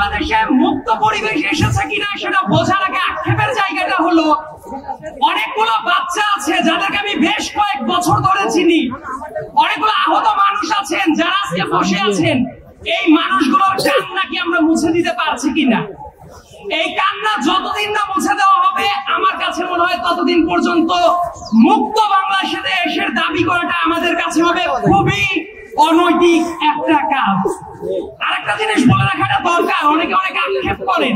বাংলাদেশে মুক্ত পরিবেশ এসেছে কিনা সেটা বোঝার আগে আক্ষেপের জায়গাটা হলো অনেকগুলো বাচ্চা আছে যাদেরকে আমি বেশ কয়েক বছর ধরে চিনি, অনেকগুলো আহত মানুষ আছেন যারা আজকে বসে আছেন। এই মানুষগুলোর কান্না কি আমরা মুছে দিতে পারছি কিনা? এই কান্না যতদিন না মুছে দেওয়া হবে আমার কাছে মনে হয় ততদিন পর্যন্ত মুক্ত বাংলাদেশের দাবি করাটা আমাদের কাছে হবে খুবই অনৈতিক একটা কাজ। আরেকটা জিনিস বলে রাখাটা দরকার, অনেকে অনেক আক্ষেপ করেন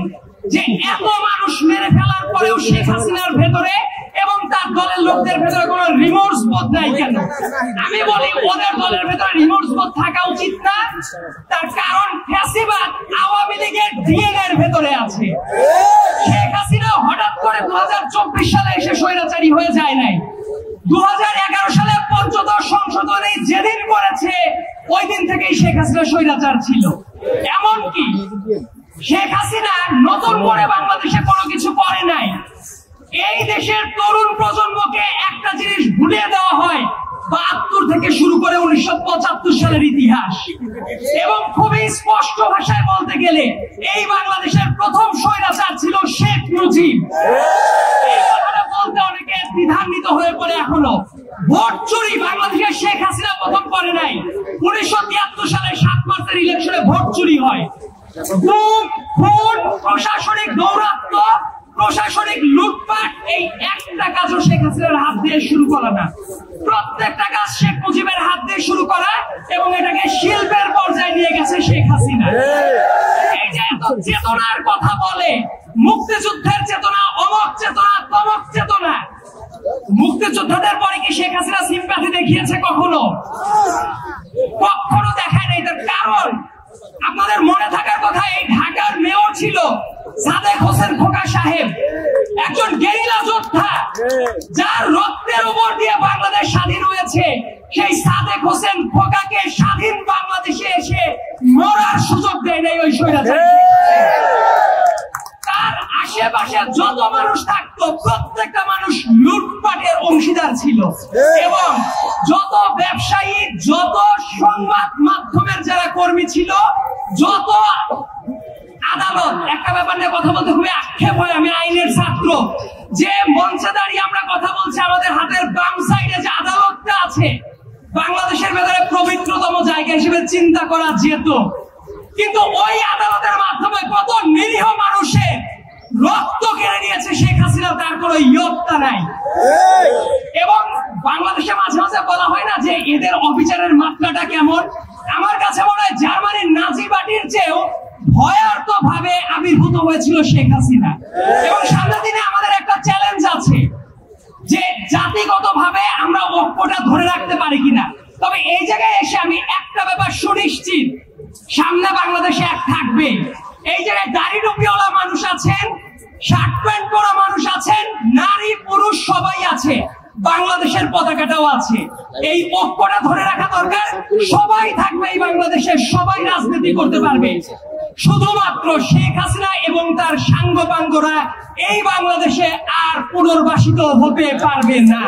যে এত মানুষ মেরে ফেলার পরেও শেখ হাসিনার ভেতরে এবং তার দলের লোকদের ভেতরে কোনো রিমোর্স বোধ নাই কেন? আমি বলি ওদের দলের ভেতরে রিমোর্স বোধ থাকা উচিত না। তার কারণ ফ্যাসিবাদ আওয়ামী লীগের ডিএনএ এর ভেতরে আছে। শেখ হাসিনা হঠাৎ করে 2024 সালে এসে স্বৈরাচারী হয়ে যায় নাই। 2011 সালে পঞ্চদশ সংশোধনী যেদিন করেছে ওই দিন থেকেই শেখ হাসিনা স্বৈরাচার ছিল। এমনকি শেখ হাসিনা নতুন করে বাংলাদেশে কোনো কিছু করে নাই। এই দেশের তরুণ প্রজন্মকে একটা জিনিস ভুলিয়ে দেওয়া হয় 72 থেকে শুরু করে 1975 সালের ইতিহাস, এবং খুবই স্পষ্ট ভাষায় বলতে গেলে এই বাংলাদেশের প্রথম স্বৈরাচার ছিল শেখ মুজিব। এই কথাটা বলতে অনেকে দ্বিধান্বিত হয়ে পড়ে এখনো। ভোট চুরি বাংলাদেশের শেখ হাসিনা প্রথম করে নাই। 1973 সালে 7 মার্চের ইলেকশনে ভোট চুরি হয়। প্রশাসনিক দৌরাত্ম, প্রশাসনিক লুটপাট, এই একটা কাজও শেখ হাসিনার হাত দিয়ে শুরু করা না। প্রত্যেকটা কাজ শেখ মুজিবের হাত দিয়ে শুরু করা এবং এটাকে শিল্পের পর্যায়ে নিয়ে গেছে শেখ হাসিনা। এই যে এত চেতনার কথা বলে, মুক্তিযুদ্ধের চেতনা, অমক চেতনা, তমক চেতনা, মুক্তিযোদ্ধাদের পরে কি শেখ হাসিনা সিম্প্যাথি দেখিয়েছে কখনো? কখনো দেখায় নাই। তার কারণ আপনাদের মনে থাকার কথা, এই ঢাকার মেয়র ছিল সাদেক হোসেন খোকা সাহেব, একজন গেরিলা যোদ্ধা যার রক্তের উপর দিয়ে বাংলাদেশ স্বাধীন হয়েছে। সেই সাদেক হোসেন খোকাকে স্বাধীন বাংলাদেশে এসে মরার সুযোগ দেয় নাই ওই স্বৈরাচার। তার আশেপাশে যত মানুষ থাকতো প্রত্যেকটা মানুষ লুটপাটের অংশীদার ছিল, এবং যত ব্যবসায়ী, যত সংবাদ মাধ্যমের যারা কর্মী ছিল, যত আদালত, একটা ব্যাপার নিয়ে কথা বলতে খুবই আক্ষেপ হয়, আমি আইনের ছাত্র, যে মঞ্চে দাঁড়িয়ে আমরা কথা বলছি আমাদের হাতের বাম সাইডে যে আদালতটা আছে বাংলাদেশের ভেতরে পবিত্রতম জায়গা হিসেবে চিন্তা করা যেত, কিন্তু ওই আদালতের মাধ্যমে কত নিরীহ মানুষের রক্ত কেড়ে নিয়েছে শেখ হাসিনা, তার কোনো ইয়ত্তা নাই। এবং বাংলাদেশে মাঝে মাঝে বলা হয় না যে এদের অবিচারের মাত্রাটা কেমন? আমার কাছে মনে হয় জার্মানির নাজি পার্টির চেয়েও ভয়ার্থ ভাবে আবির্ভূত হয়েছিল শেখ হাসিনা। এবং সামনের দিনে আমাদের একটা চ্যালেঞ্জ আছে যে জাতিগত ভাবে আমরা ঐক্যটা ধরে রাখতে পারি কিনা। তবে এই জায়গায় এসে আমি একটা ব্যাপার সুনিশ্চিত, সামনে বাংলাদেশে এক থাকবে। এই জায়গায় দাড়ি টুপিওয়ালা মানুষ আছেন, শার্ট প্যান্ট পরা মানুষ আছেন, নারী পুরুষ সবাই আছে, বাংলাদেশের পতাকাটাও আছে। এই ঐক্যটা ধরে রাখা দরকার। সবাই থাকবে এই বাংলাদেশে, সবাই রাজনীতি করতে পারবে। শুধুমাত্র শেখ হাসিনা এবং তার সাঙ্গপাঙ্গরা এই বাংলাদেশে আর পুনর্বাসিত হতে পারবে না।